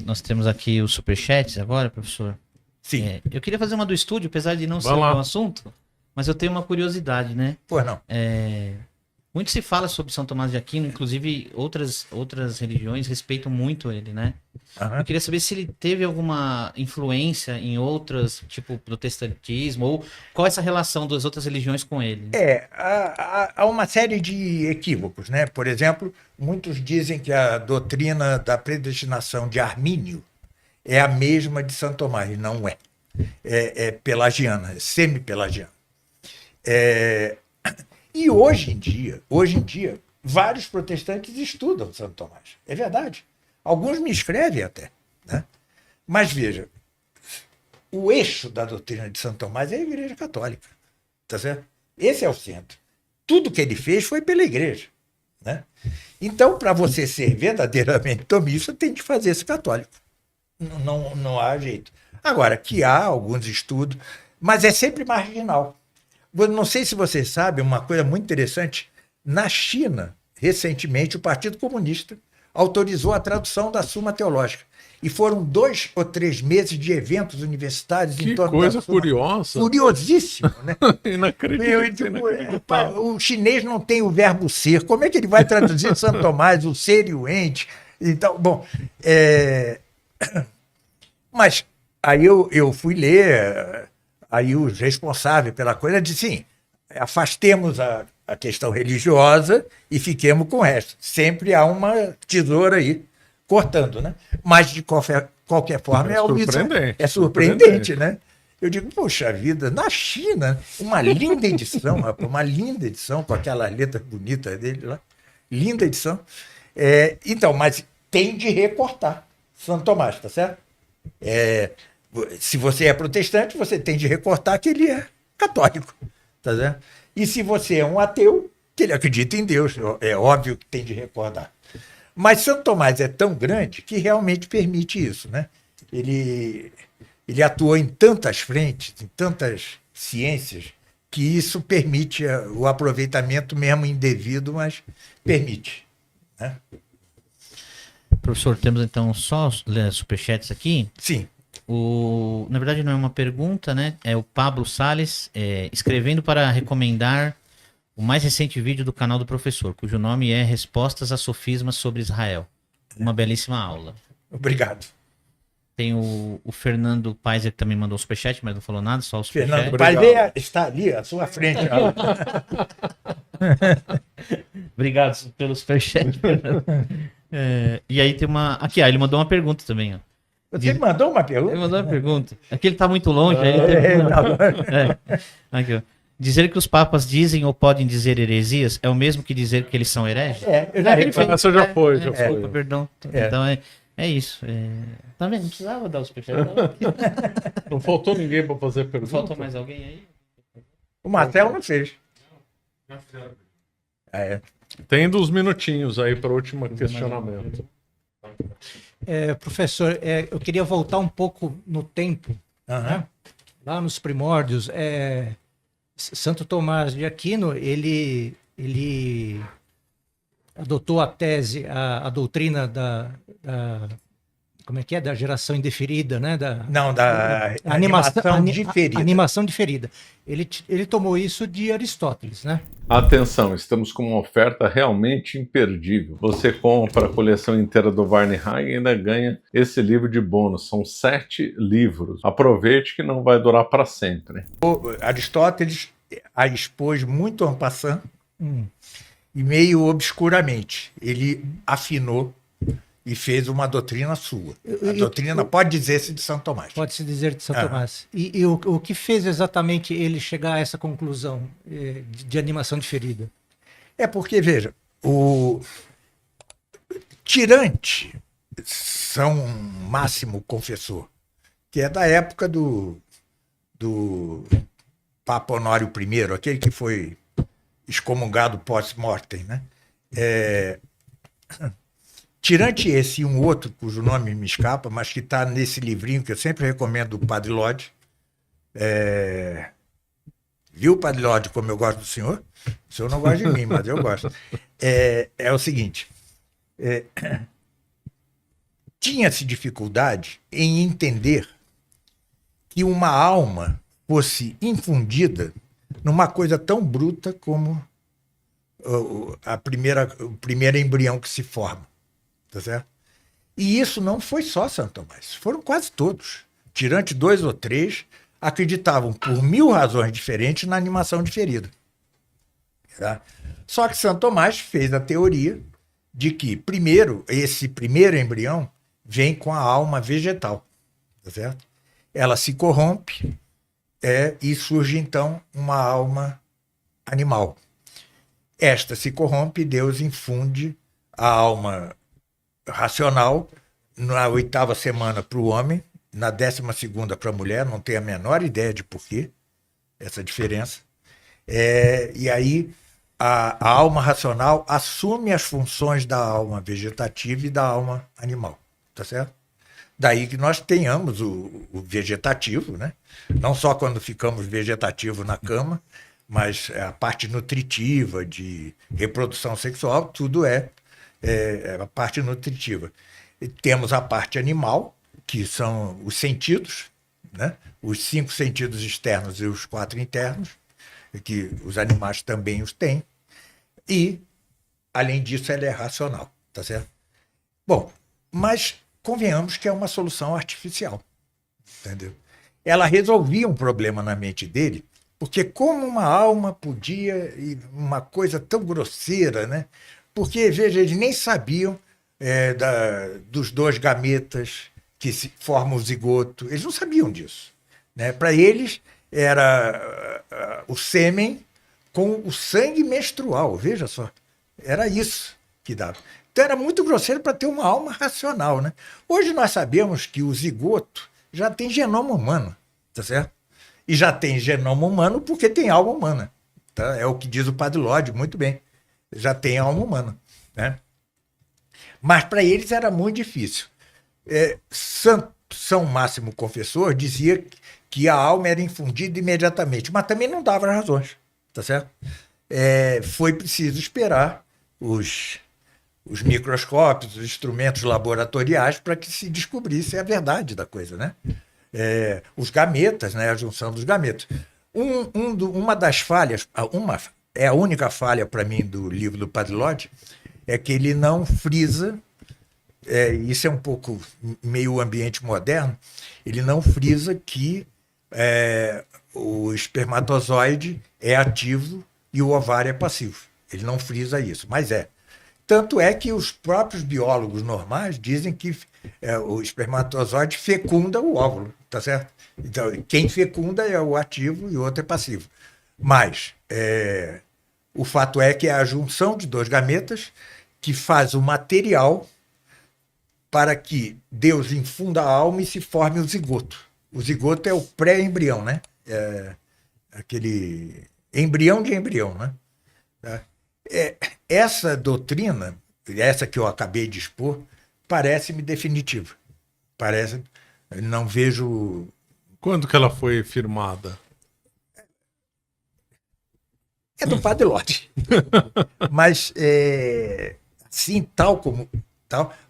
Nós temos aqui os superchats agora, professor. Sim. Eu queria fazer uma do estúdio, apesar de não ser lá. um assunto, mas eu tenho uma curiosidade, né? Pois não. Muito se fala sobre São Tomás de Aquino, inclusive outras religiões respeitam muito ele, né? Aham. Eu queria saber se ele teve alguma influência em outras, tipo protestantismo, ou qual é essa relação das outras religiões com ele. Há uma série de equívocos, né? Por exemplo, muitos dizem que a doutrina da predestinação de Armínio é a mesma de Santo Tomás. Não é. É pelagiana, é semi-pelagiana. E hoje em dia, vários protestantes estudam Santo Tomás. É verdade. Alguns me escrevem até, né? Mas veja, o eixo da doutrina de Santo Tomás é a Igreja Católica. Tá certo? Esse é o centro. Tudo que ele fez foi pela Igreja, né? Então, para você ser verdadeiramente tomista, tem que fazer-se católico. Não há jeito. Agora, que há alguns estudos, mas é sempre marginal. Não sei se você sabe uma coisa muito interessante. Na China, recentemente, o Partido Comunista autorizou a tradução da Suma Teológica. E foram 2 ou 3 meses de eventos universitários em torno coisa da Suma. curiosa. Curiosíssimo, né? Inacreditável. O chinês não tem o verbo ser. Como é que ele vai traduzir Santo Tomás, o ser e o ente? Então, bom, mas aí eu fui ler, aí os responsáveis pela coisa disseram, sim, afastemos a questão religiosa e fiquemos com o resto. Sempre há uma tesoura aí cortando, né? Mas, de qualquer forma, é surpreendente, né? Eu digo, poxa vida, na China, uma linda edição, rapaz, uma linda edição, com aquelas letras bonitas dele lá. Linda edição. Então, mas tem de recortar Santo Tomás, tá certo? Se você é protestante, você tem de recortar que ele é católico, tá certo? E se você é um ateu, que ele acredita em Deus, é óbvio que tem de recordar. Mas Santo Tomás é tão grande que realmente permite isso, né? Ele atuou em tantas frentes, em tantas ciências, que isso permite o aproveitamento mesmo indevido, mas permite, né? Professor, temos então só os superchats aqui. Sim. Na verdade não é uma pergunta, né? É o Pablo Salles escrevendo para recomendar o mais recente vídeo do canal do professor, cujo nome é Respostas a Sofismas sobre Israel. Uma belíssima aula. Obrigado. Tem o Fernando Paiser que também mandou o superchat, mas não falou nada, só o superchat. Fernando Paiser está ali à sua frente. Obrigado pelo superchat, Fernando. E aí tem uma... Aqui, ele mandou uma pergunta também, ó. Você mandou uma pergunta? Ele mandou uma pergunta. Aqui ele tá muito longe. Aí Aqui, ó. Dizer que os papas dizem ou podem dizer heresias é o mesmo que dizer que eles são hereges? Essa já foi. Perdão. Então é isso. Tá vendo? Não precisava dar os superchats. Não faltou ninguém para fazer pergunta? Faltou mais alguém aí? O Marcelo não fez. Tem 2 minutinhos aí para o último questionamento. Professor, eu queria voltar um pouco no tempo, né? Lá nos primórdios. Santo Tomás de Aquino, ele adotou a tese, a doutrina como é que é? Da geração indeferida, né? Da animação diferida. Animação diferida. Ele tomou isso de Aristóteles, né? Atenção, estamos com uma oferta realmente imperdível. Você compra a coleção inteira do Varney-Hagen e ainda ganha esse livro de bônus. São 7 livros. Aproveite que não vai durar para sempre. Aristóteles a expôs muito en passant e meio obscuramente. Ele afinou e fez uma doutrina sua. A doutrina pode dizer-se de Santo Tomás. Pode-se dizer de Santo Tomás. E o que fez exatamente ele chegar a essa conclusão de animação diferida? Porque, veja, o Tirante, São Máximo Confessor, que é da época do Papa Honório I, aquele que foi excomungado pós-mortem, né? Tirante esse e um outro, cujo nome me escapa, mas que está nesse livrinho que eu sempre recomendo do Padre Lodge. Viu, Padre Lodge, como eu gosto do senhor? O senhor não gosta de mim, mas eu gosto. É o seguinte. tinha-se dificuldade em entender que uma alma fosse infundida numa coisa tão bruta como o primeiro embrião que se forma. Tá certo? E isso não foi só Santo Tomás, foram quase todos. Tirante 2 ou 3 acreditavam por 1000 razões diferentes na animação diferida. Tá? Só que Santo Tomás fez a teoria de que, esse primeiro embrião vem com a alma vegetal. Tá certo? Ela se corrompe e surge, então, uma alma animal. Esta se corrompe e Deus infunde a alma racional na 8ª semana para o homem, na 12ª para a mulher, não tenho a menor ideia de porquê essa diferença. E aí a alma racional assume as funções da alma vegetativa e da alma animal, tá certo? Daí que nós tenhamos o vegetativo, né? Não só quando ficamos vegetativos na cama, mas a parte nutritiva, de reprodução sexual, tudo é a parte nutritiva. E temos a parte animal, que são os sentidos, né? Os 5 sentidos externos e os 4 internos, que os animais também os têm. E, além disso, ela é racional, tá certo? Bom, mas convenhamos que é uma solução artificial, entendeu? Ela resolvia um problema na mente dele, porque como uma alma podia, uma coisa tão grosseira, né? Porque, veja, eles nem sabiam dos 2 gametas que formam o zigoto, eles não sabiam disso, né? Para eles era o sêmen com o sangue menstrual, veja só, era isso que dava. Então era muito grosseiro para ter uma alma racional, né? Hoje nós sabemos que o zigoto já tem genoma humano, tá certo? E já tem genoma humano porque tem alma humana, tá? É o que diz o Padre Lodge, muito bem. Já tem alma humana, né? Mas para eles era muito difícil. São Máximo Confessor dizia que a alma era infundida imediatamente, mas também não dava razões, tá certo? Foi preciso esperar os microscópios, os instrumentos laboratoriais para que se descobrisse a verdade da coisa, né? Os gametas, né? A junção dos gametas. Uma das falhas, a única falha para mim do livro do Padre Lodge, é que ele não frisa, isso é um pouco meio ambiente moderno, ele não frisa que o espermatozoide é ativo e o ovário é passivo. Ele não frisa isso, mas é. Tanto é que os próprios biólogos normais dizem que o espermatozoide fecunda o óvulo, tá certo? Então, quem fecunda é o ativo e o outro é passivo. Mas o fato é que é a junção de 2 gametas que faz o material para que Deus infunda a alma e se forme o zigoto. O zigoto é o pré-embrião, né? Aquele embrião de embrião, né? Essa doutrina, essa que eu acabei de expor, parece-me definitiva. Não vejo... Quando que ela foi firmada? É do Padre Lodge. Mas, assim, tal,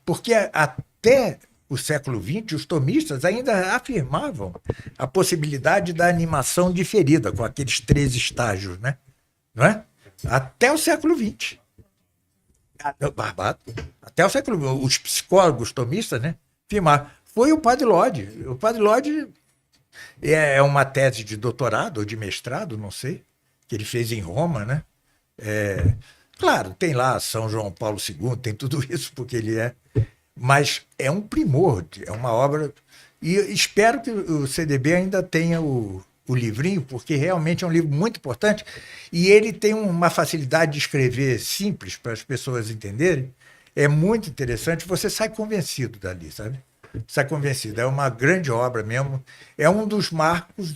porque até o século XX, os tomistas ainda afirmavam a possibilidade da animação diferida, com aqueles 3 estágios, né? Não é? Até o século XX. Até o século XX. Os psicólogos tomistas, né? Afirmaram. Foi o Padre Lodge. O Padre Lodge é uma tese de doutorado ou de mestrado, não sei, que ele fez em Roma, né? Claro, tem lá São João Paulo II, tem tudo isso, porque ele é... Mas é um primor, é uma obra... E espero que o CDB ainda tenha o livrinho, porque realmente é um livro muito importante e ele tem uma facilidade de escrever simples para as pessoas entenderem. É muito interessante, você sai convencido dali, sabe? Sai convencido. É uma grande obra mesmo. É um dos marcos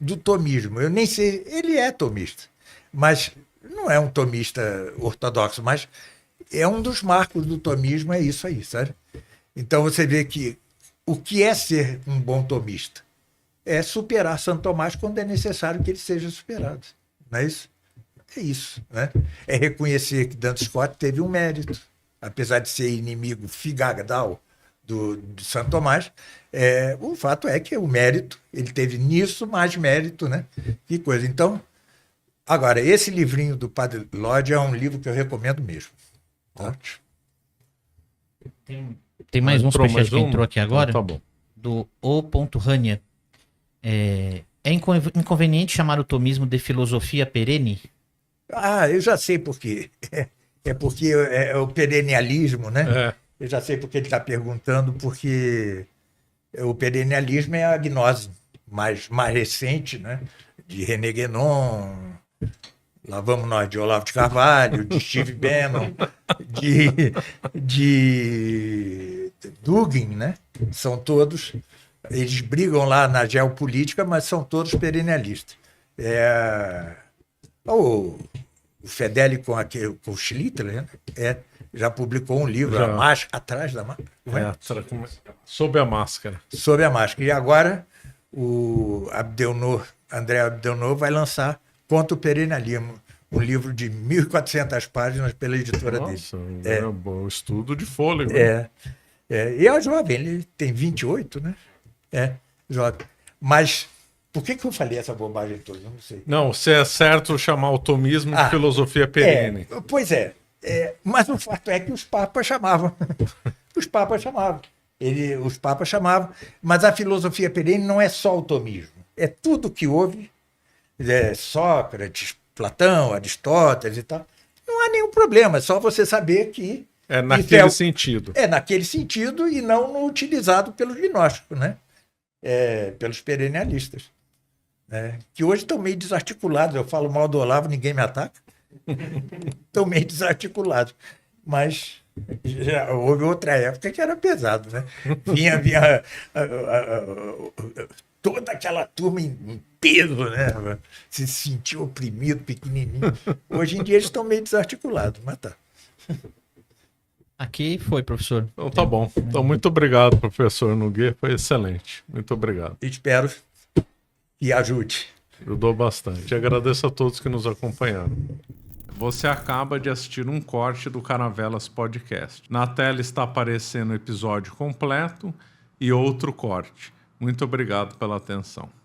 do tomismo. Eu nem sei... Ele é tomista, mas... Não é um tomista ortodoxo, mas é um dos marcos do tomismo, é isso aí, sabe? Então você vê que o que é ser um bom tomista? É superar Santo Tomás quando é necessário que ele seja superado. Não é isso? É isso, né? É reconhecer que Duns Scotus teve um mérito, apesar de ser inimigo figadal de Santo Tomás. O fato é que o mérito, ele teve nisso mais mérito, né? Que coisa. Então, agora, esse livrinho do Padre Lodge é um livro que eu recomendo mesmo. Tá? Tem mais um superchat que um? entrou aqui agora, Tá bom. do O.Rania. É inconveniente chamar o tomismo de filosofia perene? Eu já sei por quê. É porque é o perennialismo, né? Eu já sei porque ele está perguntando, porque o perennialismo é a gnose mais recente, né? De René Guénon, lá vamos nós, de Olavo de Carvalho, de Steve Bannon, de Dugin, né? São todos, eles brigam lá na geopolítica, mas são todos perennialistas. O Fedeli com o Schlitter, né? Já publicou um livro, Já. A Máscara, Atrás da Máscara. Sob a máscara. Sob a Máscara. E agora o André Abdelnour vai lançar Contra o Perennialismo, um livro de 1.400 páginas pela editora dele. Nossa, um bom estudo de fôlego. E é jovem, ele tem 28, né? Jovem. Mas por que eu falei essa bobagem toda? Eu não sei. Não, se é certo chamar o tomismo de filosofia perene. Pois é. Mas o fato é que os papas chamavam. Os papas chamavam. Os papas chamavam. Mas a filosofia perene não é só o tomismo. É tudo que houve. Sócrates, Platão, Aristóteles e tal. Não há nenhum problema. É só você saber que... É naquele sentido. É naquele sentido e não no utilizado pelos gnósticos, né? Pelos perennialistas. Que hoje estão meio desarticulados. Eu falo mal do Olavo, ninguém me ataca. Estão meio desarticulados. Mas já houve outra época que era pesado, né? Vinha toda aquela turma em peso, né? Se sentia oprimido, pequenininho. Hoje em dia eles estão meio desarticulados, mas tá. Aqui foi, professor. Então tá bom. Então muito obrigado, professor Nogueira. Foi excelente. Muito obrigado. Espero que ajude. Ajudou bastante. Agradeço a todos que nos acompanharam. Você acaba de assistir um corte do Caravelas Podcast. Na tela está aparecendo o episódio completo e outro corte. Muito obrigado pela atenção.